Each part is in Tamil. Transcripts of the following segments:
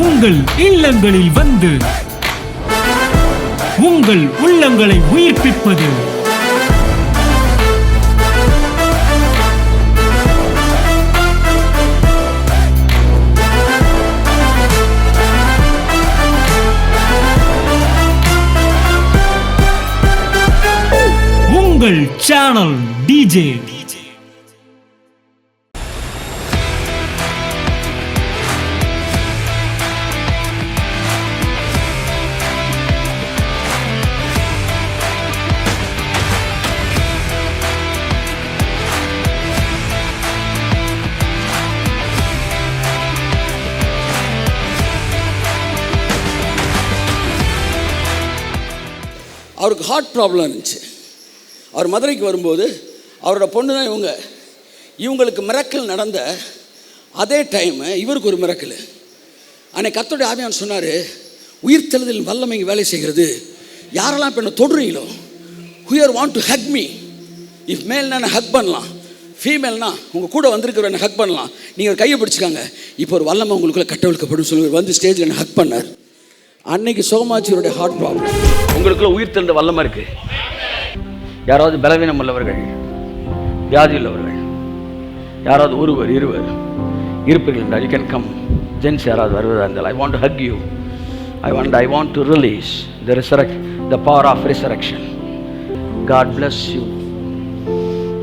உங்கள் இல்லங்களில் வந்து உங்கள் உள்ளங்களை உயிர்ப்பிப்பது உங்கள் சேனல் டிஜே. அவருக்கு ஹார்ட் ப்ராப்ளம் இருந்துச்சு. அவர் மதுரைக்கு வரும்போது அவரோட பொண்ணு தான் இவங்களுக்கு மிரக்கல் நடந்த அதே டைம் இவருக்கு ஒரு மிரக்கல். அன்னைக்கு கர்த்தருடைய ஆவியானவர் சொன்னார், உயிர்த்தெழுதலின் வல்லமை இங்கே வேலை செய்கிறது. யாரெல்லாம் இப்போ என்ன தொடுறீங்களோ, who are want to hug me. If மேல்னா என்ன ஹக் பண்ணலாம், ஃபீமேல்னா உங்கள் கூட வந்திருக்கிற என்ன ஹக் பண்ணலாம். நீங்கள் கையை பிடிச்சிக்காங்க, இப்போ ஒரு வல்லமை உங்களுக்குள்ள கட்டவிழ்க்கப்படும் சொல்லி வந்து ஸ்டேஜில் என்ன ஹக் பண்ணார். அன்னைக்கு சோமாச்சு இவருடைய ஹார்ட் ப்ராப்ளம். உங்களுக்குள்ள உயிர் தெழுந்த வல்லமை இருக்கு. யாராவது பலவீனம் உள்ளவர்கள், வியாதி உள்ளவர்கள், யாராவது ஒருவர் இருவர் இருப்பீர்கள் என்றால் யூ கேன் கம். ஜென்ஸ் யாராவது வருவதா இருந்தால் I want to Haq you. I want to release the power of resurrection. God bless you.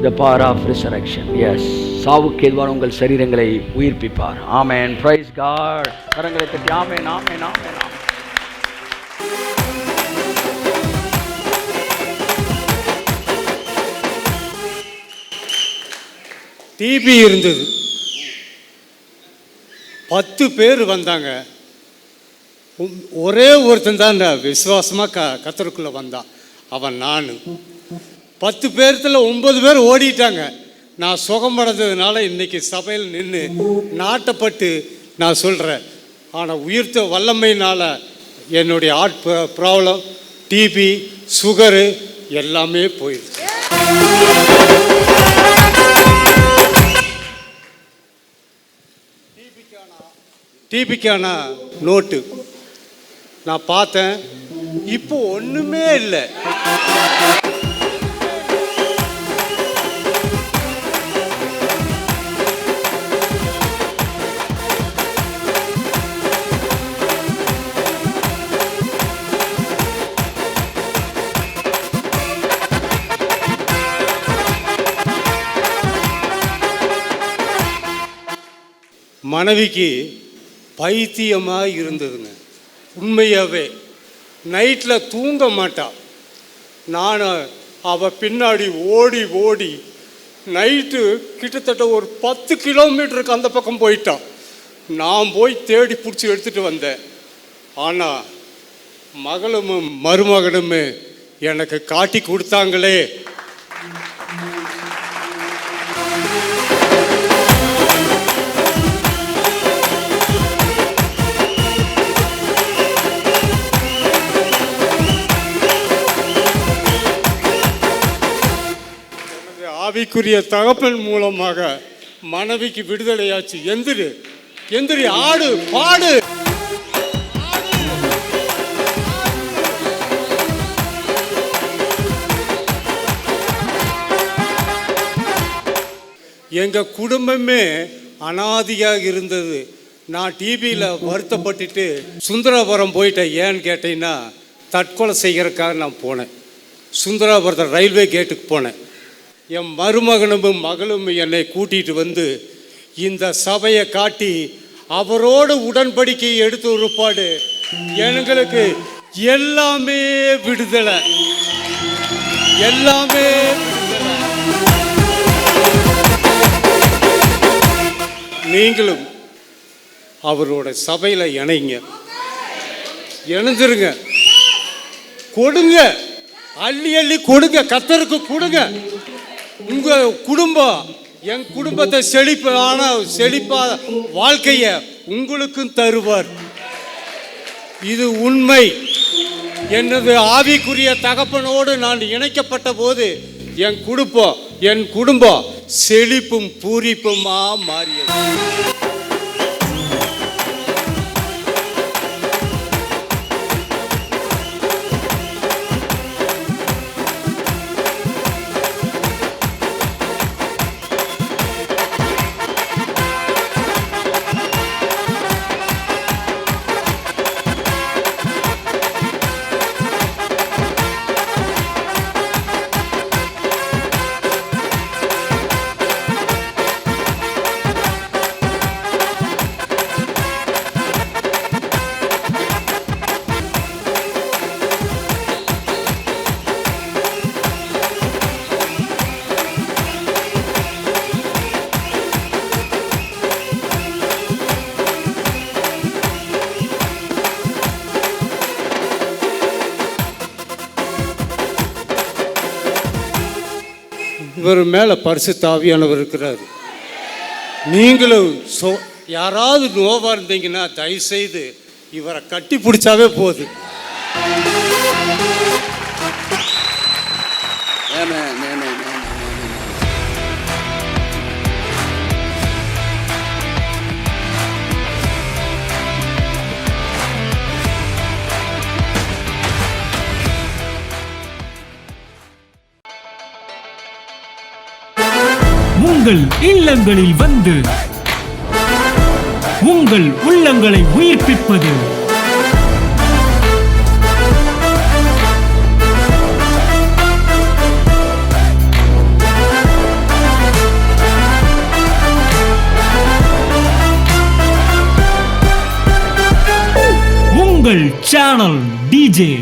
The power of resurrection. Yes. சாவுக்கு எதுவான உங்கள் சரீரங்களை உயிர்ப்பிப்பார். ஆமென். Praise God. கரங்களை தட்டி ஆமென், ஆமென், ஆமென். டிபி இருந்தது. 10 பேர் வந்தாங்க. ஒரே ஒருத்தன் தான் விசுவாசமாக கத்தருக்குள்ளே வந்தான். அவன் நான். 10 பேர்த்தில் 9 பேர் ஓடிட்டாங்க. நான் சுகமடைந்ததுனால இன்னைக்கு சபையில் நின்று நாட்டப்பட்டு நான் சொல்கிறேன். ஆனால் உயிர்த்த வல்லமையினால் என்னுடைய ஹார்ட் ப்ராப்ளம், டிபி, சுகரு எல்லாமே போயிடுச்சு. டிபிக்கான நோட்டு நான் பார்த்தேன். இப்போ ஒன்றுமே இல்லை. மனைவிக்கு பைத்தியமாக இருந்ததுங்க. உண்மையாகவே நைட்டில் தூங்க மாட்டாள். நான் அவள் பின்னாடி ஓடி ஓடி நைட்டு கிட்டத்தட்ட ஒரு 10 கிலோமீட்டருக்கு அந்த பக்கம் போயிட்டான். நான் போய் தேடி பிடிச்சி எடுத்துகிட்டு வந்தேன். ஆனால் மகளும் மருமகனும் எனக்கு காட்டி கொடுத்தாங்களே. ஆவிக்குரிய தகப்பன் மூலமாக மனைவிக்கு விடுதலையாச்சு. எந்திரி எந்திரி, ஆடு பாடு. எங்கள் குடும்பமே அனாதியாக இருந்தது. நான் டிவியில் வருத்தப்பட்டுட்டு சுந்தராபுரம் போயிட்டேன். ஏன்னு கேட்டீங்கன்னா, தற்கொலை செய்கிறதுக்காக நான் போனேன். சுந்தராபுரத்தை ரயில்வே கேட்டுக்கு போனேன். என் மருமகனும் மகளும் என்னை கூட்டிகிட்டு வந்து இந்த சபையை காட்டி அவரோடு உடன்படிக்கையை எடுத்து ஒருபாடு எங்களுக்கு எல்லாமே விடுதலை, எல்லாமே விடுதலை. நீங்களும் அவரோட சபையில் இணைங்க, இணைஞ்சிருங்க, கொடுங்க, அள்ளி அள்ளி கொடுங்க, கர்த்தருக்கு கொடுங்க. உங்கள் குடும்பம், என் குடும்பத்தை செழிப்பா வாழ்க்கையை உங்களுக்கும் தருவார். இது உண்மை. எனது ஆவிக்குரிய தகப்பனோடு நான் இணைக்கப்பட்ட போது என் குடும்பம் செழிப்பும் பூரிப்புமா மாறியது. இவர் மேலே பரிசுத்த ஆவியானவர் இருக்கிறார். நீங்களும் யாராவது நோவாக இருந்தீங்கன்னா தயவுசெய்து இவரை கட்டி பிடிச்சாவே போதும். உங்கள் இல்லங்களில் வந்து உங்கள் உள்ளங்களை உயிர்ப்பிப்பது உங்கள் சேனல் டிஜே.